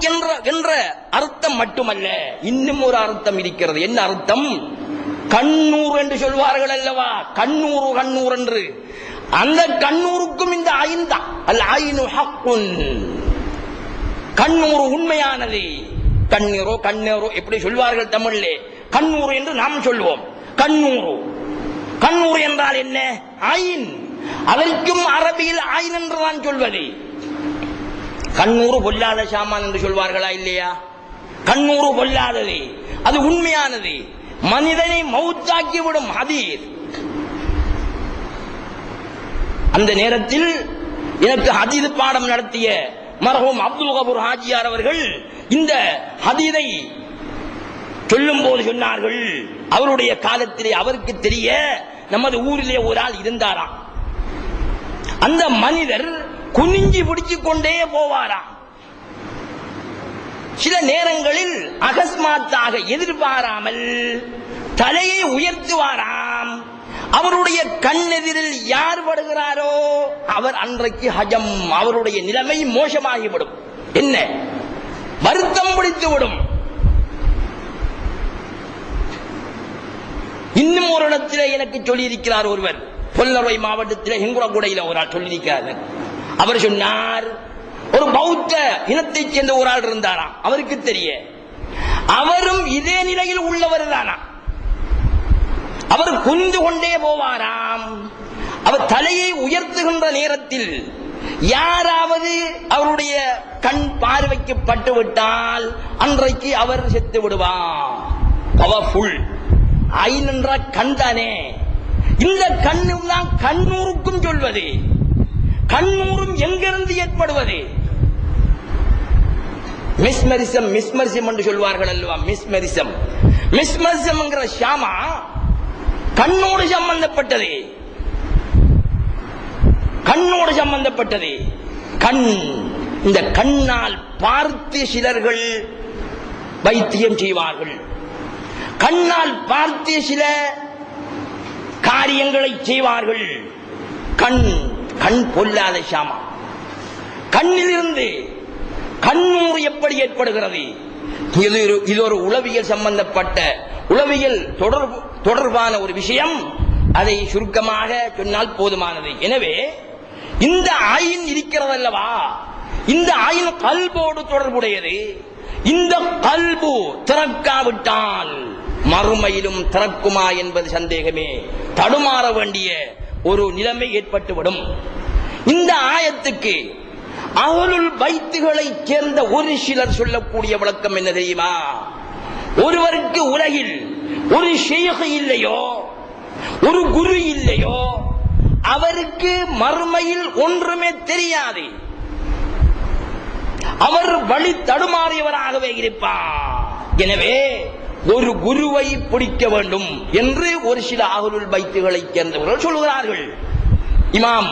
என்ற அர்த்தம் மட்டுமல்ல, இன்னும் ஒரு அர்த்தம் இருக்கிறது. என்ன அர்த்தம்? கண்ணூர் என்று சொல்வார்கள் அல்லவா, கண்ணூர் என்று. அந்த கண்ணூருக்கும் இந்த ஐன் தான். அல் ஐனு ஹக்குன், கண்ணூர் உண்மையானது. கண்ணீரோ எப்படி சொல்வார்கள் தமிழிலே, கண்ணூர் என்று நாம் சொல்வோம். கண்ணூர் என்றால் என்ன? ஐன். அதற்கும் அரபியில் ஐன் என்று தான் சொல்வது. கண்ணூறு பொல்லாத சாமான் என்று சொல்வார்களா இல்லையா? கண்ணூறு பொல்லாதது, அது உண்மையானது, மனிதனை மௌத்தாக்கிவிடும் ஹதீஸ். அந்த நேரத்தில் எனக்கு ஹதீஸ் பாடம் நடத்திய மர்ஹூம் அப்துல் கபூர் ஹாஜியார் அவர்கள் இந்த ஹதீஸை சொல்லும் போது சொன்னார்கள், அவருடைய காலத்திலே அவருக்கு தெரிய நமது ஊரிலே ஒரு ஆள் இருந்தாராம். அந்த மனிதர் குனிஞ்சி பிடிச்சுக் கொண்டே போவாராம். சில நேரங்களில் அகஸ்மாத்தாக எதிர்பாராமல் தலையை உயர்த்துவாராம். அவருடைய கண்ணெதிரில் யார் படுகிறாரோ அவர் அன்றைக்கு ஹஜம், அவருடைய நிலைமை மோசமாகிவிடும். என்ன வருத்தம் பிடித்துவிடும். இன்னும் ஒரு இடத்திலே எனக்கு சொல்லியிருக்கிறார் ஒருவர், பொல்லரை மாவட்டத்திலே ஹிங்குரகுடையில ஒரு ஆள் சொல்லியிருக்கிறார். அவர் சொன்னார், ஒரு பௌத்த இனத்தைச் சேர்ந்த ஒரு ஆள் இருந்தாராம். அவருக்கு தெரிய அவரும் இதே நிலையில் உள்ளவர் தானா. அவர் குனிந்து கொண்டே போவாராம். அவர் தலையை உயர்த்துகின்ற நேரத்தில் யாராவது அவருடைய கண் பார்வைக்கு பட்டு விட்டால் அன்றைக்கு அவர் செத்து விடுவார். பவர்ஃபுல் ஐன் என்ற கண் தானே. இந்த கண்ணும் தான் கண்ணூருக்கும் சொல்வது. கண்ணூரும் எங்கிருந்து ஏற்படுவது? மிஸ்மரிசம் என்று சொல்வார்கள் அல்லவா. மிஸ்மரிசம் என்கிற ஷாமா கண்ணோடு சம்பந்தப்பட்டது. கண், இந்த கண்ணால் பார்த்து சிலர்கள் வைத்தியம் செய்வார்கள். கண்ணால் பார்த்து சில காரியங்களை செய்வார்கள். கண் பொல்லாத ஷாமா. கண்ணிலிருந்து கண்ணூர் எப்படி ஏற்படுகிறது? இது ஒரு உளவியல் சம்பந்தப்பட்ட உளவியல் தொடர்பான ஒரு விஷயம். அதை சுருக்கமாக சொன்னால் போதுமானது. எனவே இந்த ஐன் இருக்கிறதல்லவா, இந்த ஐன் கல்போடு தொடர்புடையது. இந்த கல்பு திறக்காவிட்டால் மறுமையிலும் திறக்குமா என்பது சந்தேகமே. தடுமாற வேண்டிய ஒரு நிலைமை ஏற்பட்டுவிடும். இந்த ஆயத்துக்கு அஹ்லுல் பைத்துகளை சேர்ந்த ஒரு சிலர் சொல்லக்கூடிய விளக்கம் என்ன தெரியுமா? ஒருவருக்கு உலகில் ஒரு ஷேக் இல்லையோ, ஒரு குரு இல்லையோ, அவருக்கு மறுமையில் ஒன்றுமே தெரியாது. அவர் வழி தடுமாறியவராகவே இருப்பார். எனவே ஒரு குருவை பிடிக்க வேண்டும் என்று ஒரு சில அஹ்லுல் பைத்துகளை சேர்ந்தவர்கள் சொல்கிறார்கள். இமாம்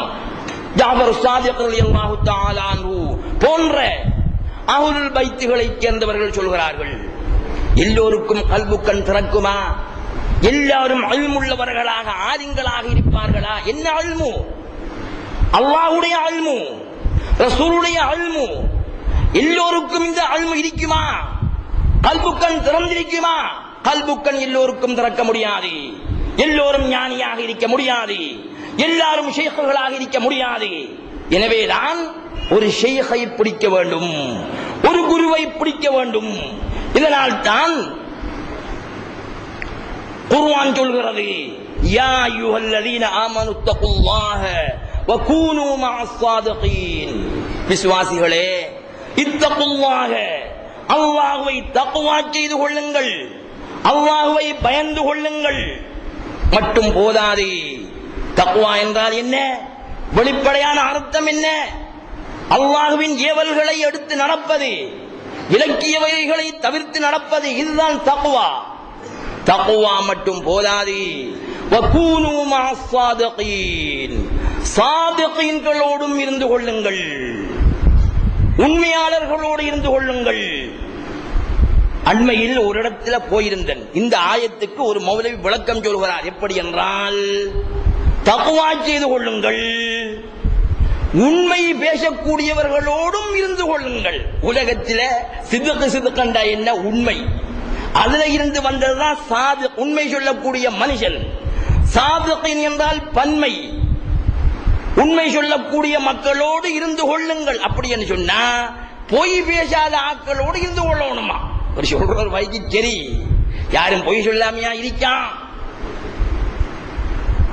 ஜாஃபர் சாதிக் ரலியல்லாஹு தஆலா அன்ஹு போன்ற அஹ்லுல் பைத்துகளை சேர்ந்தவர்கள் சொல்கிறார்கள், எல்லோருக்கும் கல்புக்கண் திறக்குமா? எல்லாரும் அல்முள்ளவர்களாக ஆலிம்களாக இருப்பார்களா? என்ன அல்மு? அல்லாஹ்வுடைய அல்மு, ரசூலுடைய அல்மு. எல்லோருக்கும் இந்த அல்மு இருக்குமா? கல்புக்கண் திறந்திருக்குமா? கல்புக்கண் எல்லோருக்கும் திறக்க முடியாது. எல்லோரும் ஞானியாக இருக்க முடியாது. எல்லாரும் ஷேக்குகளாக இருக்க முடியாது. எனவேதான் ஒரு ஷேக்கை பிடிக்க வேண்டும், ஒரு குருவை பிடிக்க வேண்டும். இதனால் தான் குர்ஆன் சொல்கிறது, யா அய்யுஹல்லதீன ஆமனு தக்குல்லாஹ வ கூனூ மஅஸ் ஸாதிகீன். விசுவாசிகளே, இத்தகுல்லாஹ, அல்லாஹ்வை தக்வா செய்து கொள்ளுங்கள், அல்லாஹ்வை பயந்து கொள்ளுங்கள். மட்டும் போதாது. தக்வா என்றால் என்ன? வெளிப்படையான அர்த்தம் என்ன? அல்லாஹ்வின் ஏவல்களை எடுத்து நடப்பது, விலக்கியவைகளை தவிர்த்து நடப்பது, இதுதான் தக்வா. தக்வா மட்டும் போதாது. வகூனு மஅஸ்ஸாதிகீன், சாதிகீன்களோடும் இருந்து கொள்ளுங்கள், உண்மையாளர்களோடு இருந்து கொள்ளுங்கள். அண்மையில் ஒரு இடத்துல போயிருந்தேன். இந்த ஆயத்துக்கு ஒரு மௌலவி விளக்கம் சொல்கிறார். எப்படி என்றால், தக்வா செய்து கொள்ளுங்கள், உண்மை பேசக்கூடியவர்களோடும் இருந்து கொள்ளுங்கள். உலகத்தில் சிதுக்கண்டா என்ன? உண்மை. அதுல இருந்து வந்ததுதான் சாது, உண்மை சொல்லக்கூடிய மனுஷன். சாதுகின் என்றால் பன்மை, உண்மை சொல்லக்கூடிய மக்களோடு இருந்து கொள்ளுங்கள். அப்படி என்று சொன்னா பொய் பேசாத ஆக்களோடு இருந்து கொள்ளணுமா? ஒரு சொல்ற வைக்கு சரி, யாரும் பொய் சொல்லாமையா இருக்கான்?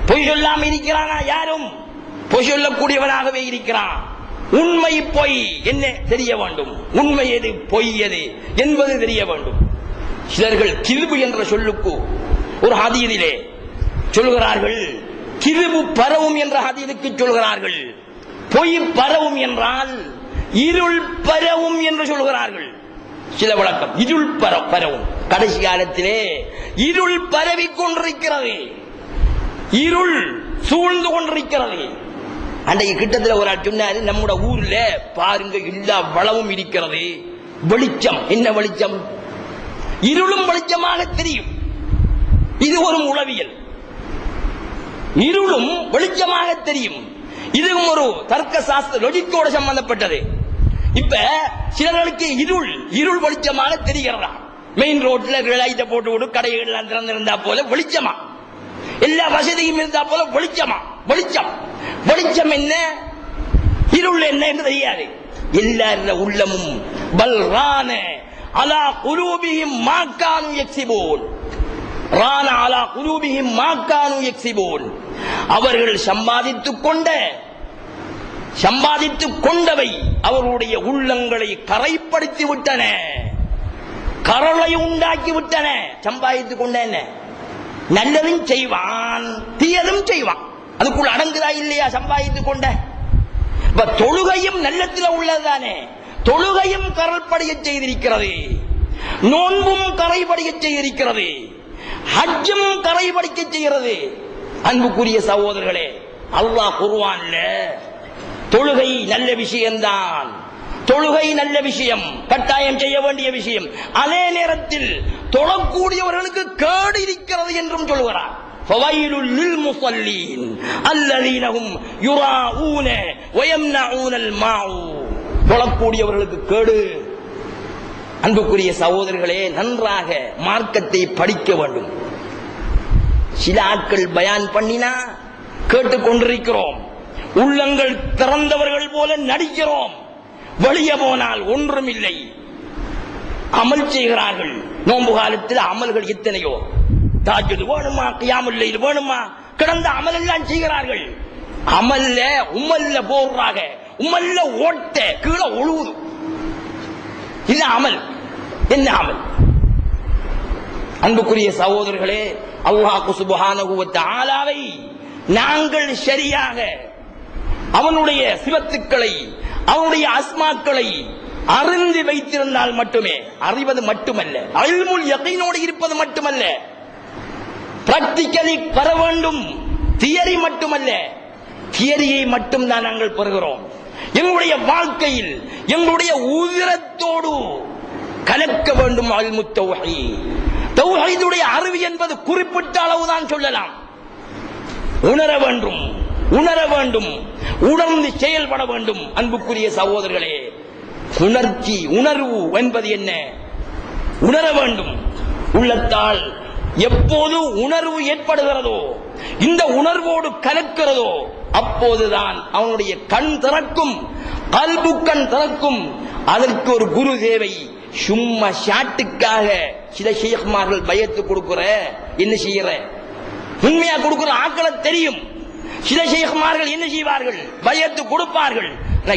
பொய் சொல்லாம இருக்கிறானா? யாரும் பொய் சொல்லக்கூடியவனாகவே இருக்கிறான். உண்மை பொய் என்ன தெரிய வேண்டும், உண்மை எது பொய் எது என்பது தெரிய வேண்டும். சிலர்கள் கிருபு என்ற சொல்லுக்கு ஒரு ஹதீஸிலே சொல்கிறார்கள், கிருபு பரவும் என்ற ஹதீஸுக்கு சொல்கிறார்கள். பொய் பரவும் என்றால் இருள் பரவும் என்று சொல்கிறார்கள். சில விளக்கம், இருள் பரவும். கடைசி காலத்திலே இருள் பரவி கொண்டிருக்கிறது, இருள் சூழ்ந்து கொண்டிருக்கிறது. அன்றைக்கு கிட்டத்தில் ஒரு ஆள் சொன்னாரு, நம்முடைய ஊர்ல பாருங்க எல்லா வளமும் இருக்கிறது, வெளிச்சம். என்ன வெளிச்சம்? இருளும் வெளிச்சமாக தெரியும். இது ஒரு உளவியல். இருளும் வெளிச்சமாக தெரியும். இதுவும் ஒரு தர்க்க சாஸ்திர லொஜிக்கோட சம்பந்தப்பட்டது. இப்ப சிலர்களுக்கு இருள் வெளிச்சமாக தெரிகிறதா? மெயின் ரோட்ல லைட்டை போட்டு விட்டு கடைகள் திறந்திருந்தா போல வெளிச்சமா, எல்லா வசதியும் இருந்தா போல வெளிச்சமா? வெளிச்சம் என்ன, இருள் என்ன என்று தெரியாது. எல்லார உள்ளமும் பல்ரான அலா குலூபிஹிம் மா கானூ யக்ஸிபூன், ரான அலா குலூபிஹிம் மா கானூ யக்ஸிபூன். அவர்கள் சம்பாதித்துக் கொண்டவை அவர்களுடைய உள்ளங்களை கரைப்படுத்தி விட்டன, கரளை உண்டாக்கி விட்டன. சம்பாதித்துக் கொண்ட நல்லதும் செய்வான், தீயதும் செய்வான். அதுக்குள்ள அடங்குதா இல்லையா? சம்பாதித்துக் கொண்ட தொழுகையும் நல்லத்தில் உள்ளதுதானே. தொழுகையும் கரல்படைய செய்திருக்கிறது, நோன்பும் கரைபடிய செய்திருக்கிறது, ஹஜ்ஜும் கரைபடிக்க செய்கிறது. அன்புக்குரிய சகோதரர்களே, அல்லாஹ் குர்ஆன்ல தொழுகை நல்ல விஷயம்தான், தொழுகை நல்ல விஷயம், கட்டாயம் செய்ய வேண்டிய விஷயம். அதே நேரத்தில் தொழக்கூடியவர்களுக்கு கேடு இருக்கிறது என்றும் சொல்கிறார். ஃபவைலுல் லில் முஸல்லீன் அல்லதீன ஹும் யுராஊன வ யம்னஊனல் மாஊ. தொழக்கூடியவர்களுக்கு கேடு. அன்புக்குரிய சகோதரர்களே, நன்றாக மார்க்கத்தை படிக்க வேண்டும். சில ஆட்கள் பயான் பண்ணினா கேட்டுக்கொண்டிருக்கிறோம், உள்ளங்கள் திறந்தவர்கள் போல நடிக்கிறோம். வெளியே போனால் ஒன்றும் இல்லை, அமல் செய்கிறார்கள். நோன்பு காலத்தில் அமல்கள் எத்தனையோ, தஹஜ்ஜுத் வேணுமா, கியாமுல் லைல் வேணுமா, கிடந்த அமல் எல்லாம் செய்கிறார்கள். அமல்ல உம்மல்ல போடுறாங்க, உம்மல்ல ஓட்ட கீழே ஒழுகுது. இது அமல். என்ன அமல்? அன்புக்குரிய சகோதரர்களே, அல்லாஹ் சுப்ஹானஹு வ தஆலாவை நாங்கள் சரியாக அவனுடைய சிவத்துக்களை, அவனுடைய அஸ்மாக்களை அறிந்து வைத்திருந்தால் மட்டுமே, அறிவது மட்டுமல்ல, இல்முல் யகீனோடு இருப்பது மட்டுமல்ல, பிராக்டிகலி பெற வேண்டும். தியரி மட்டுமல்ல, தியரியை மட்டும்தான் நாங்கள் பெறுகிறோம். எங்களுடைய வாழ்க்கையில் எங்களுடைய உதிரத்தோடு கலக்க வேண்டும். இல்மு தௌஹீத், தௌஹீதுடைய அறிவு என்பது குறிப்பிட்ட அளவுதான் சொல்லலாம். உணர வேண்டும், உணர்ந்து செயல்பட வேண்டும். அன்புக்குரிய சகோதரர்களே, உணர்வு என்பது என்ன? உணர வேண்டும். உள்ளத்தால் எப்போது உணர்வு ஏற்படுகிறதோ, இந்த உணர்வோடு கலக்கிறதோ, அப்போதுதான் அவனுடைய கண் திறக்கும், கல்பு கண் திறக்கும். அதற்கு ஒரு குரு தேவை. சும்மா ஷாட்டுக்காக சில ஷேக்மார்கள் பயத்து கொடுக்கிற, என்ன செய்யற, உண்மையா கொடுக்கிற ஆக்களை தெரியும். சில ஷேக்மார்கள் என்ன செய்வார்கள்? பயத்து கொடுப்பார்கள்.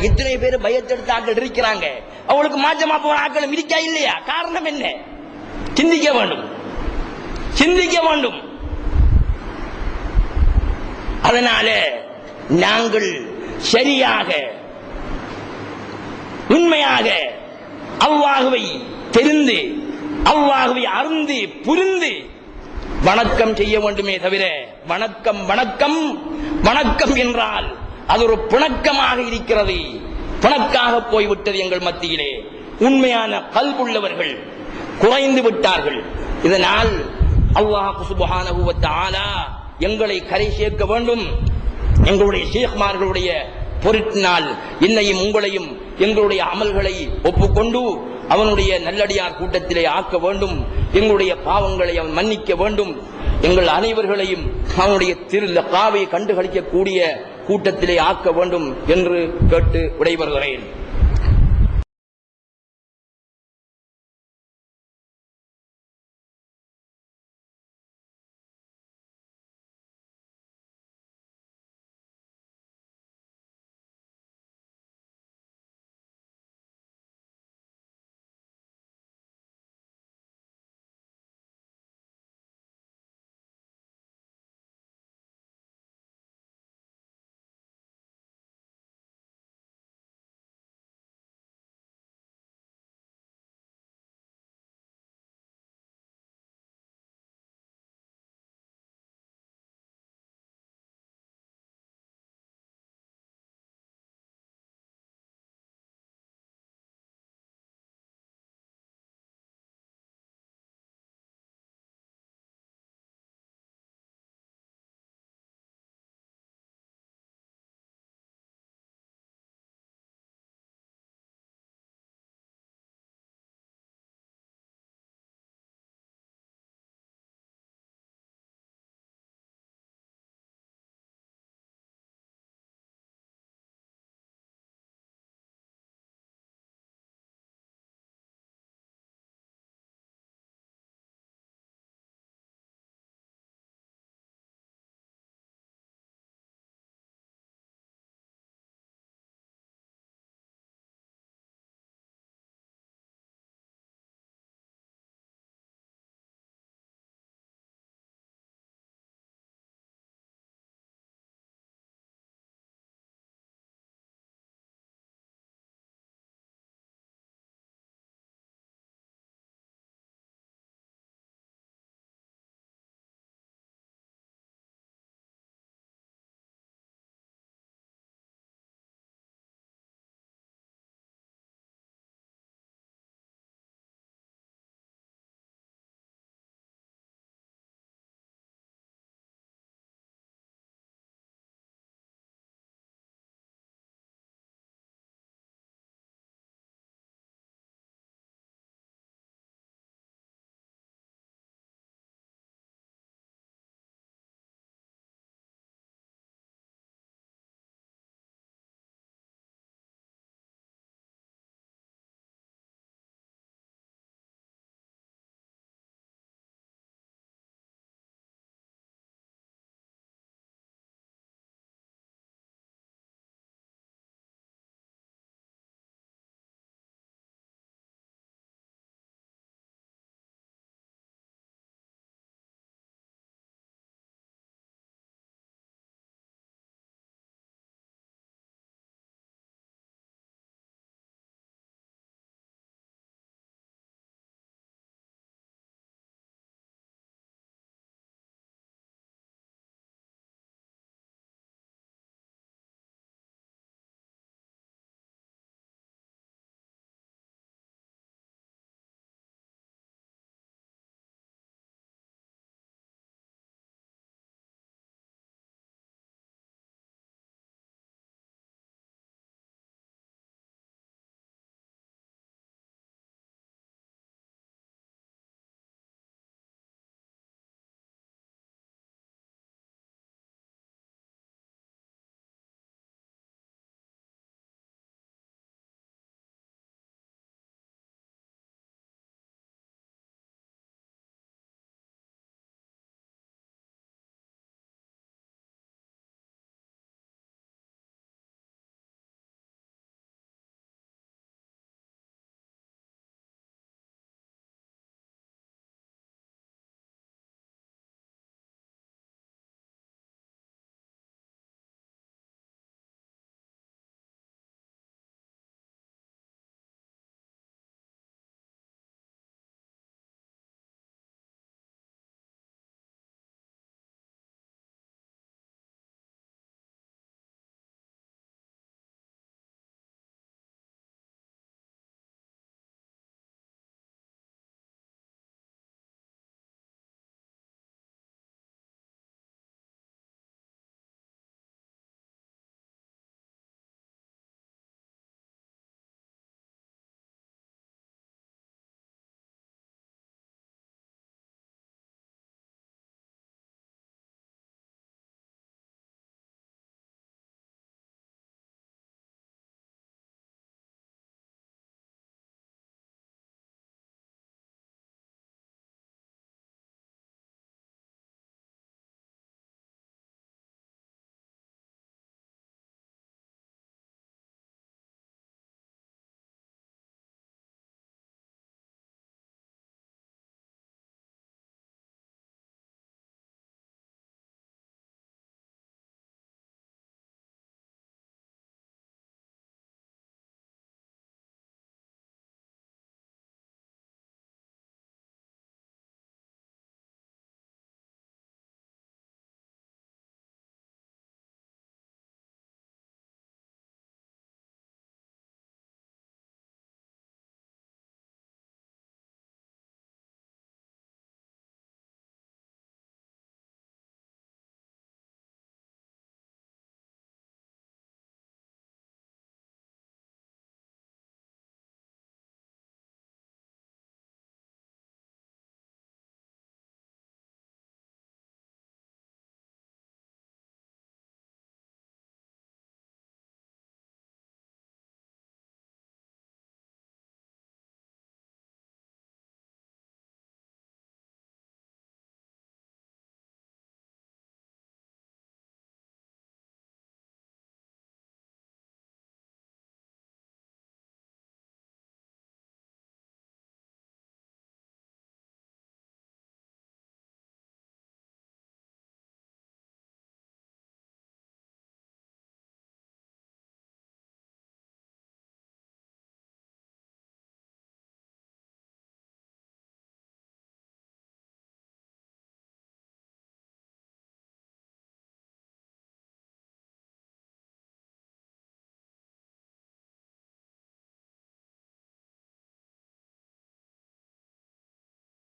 இத்தனை பேர் பயத்தெடுத்த ஆக்கள் இருக்கிறாங்க, அவங்களுக்கு மாற்றமா போன ஆக்களும் இருக்கா இல்லையா? காரணம் என்ன? சிந்திக்க வேண்டும். அதனால நாங்கள் சரியாக உண்மையாக அல்லாஹ்வை தெரிந்து, அல்லாஹ்வை அறிந்து புரிந்து வணக்கம் செய்ய வேண்டுமே தவிர வணக்கம் வணக்கம் வணக்கம் என்றால் அது ஒரு பிணக்கமாக இருக்கிறது. பிணக்காக போய்விட்டது எங்கள் மத்தியிலே. உண்மையான கல்புள்ளவர்கள் குறைந்து விட்டார்கள். இதனால் அல்லாஹ் சுப்ஹானஹு வ தஆலா எங்களை கரை சேர்க்க வேண்டும். எங்களுடைய ஷேக்மார்களுடைய பொருட்டினால் என்னையும் உங்களையும் எங்களுடைய அமல்களை ஒப்புக்கொண்டு அவனுடைய நல்லடியார் கூட்டத்திலே ஆக்க வேண்டும். எங்களுடைய பாவங்களை அவன் மன்னிக்க வேண்டும். எங்கள் அனைவர்களையும் அவனுடைய திருலகாவை கண்டுகளிக்கக்கூடிய கூட்டத்திலே ஆக்க வேண்டும் என்று கேட்டு விடைபெறுகிறேன்.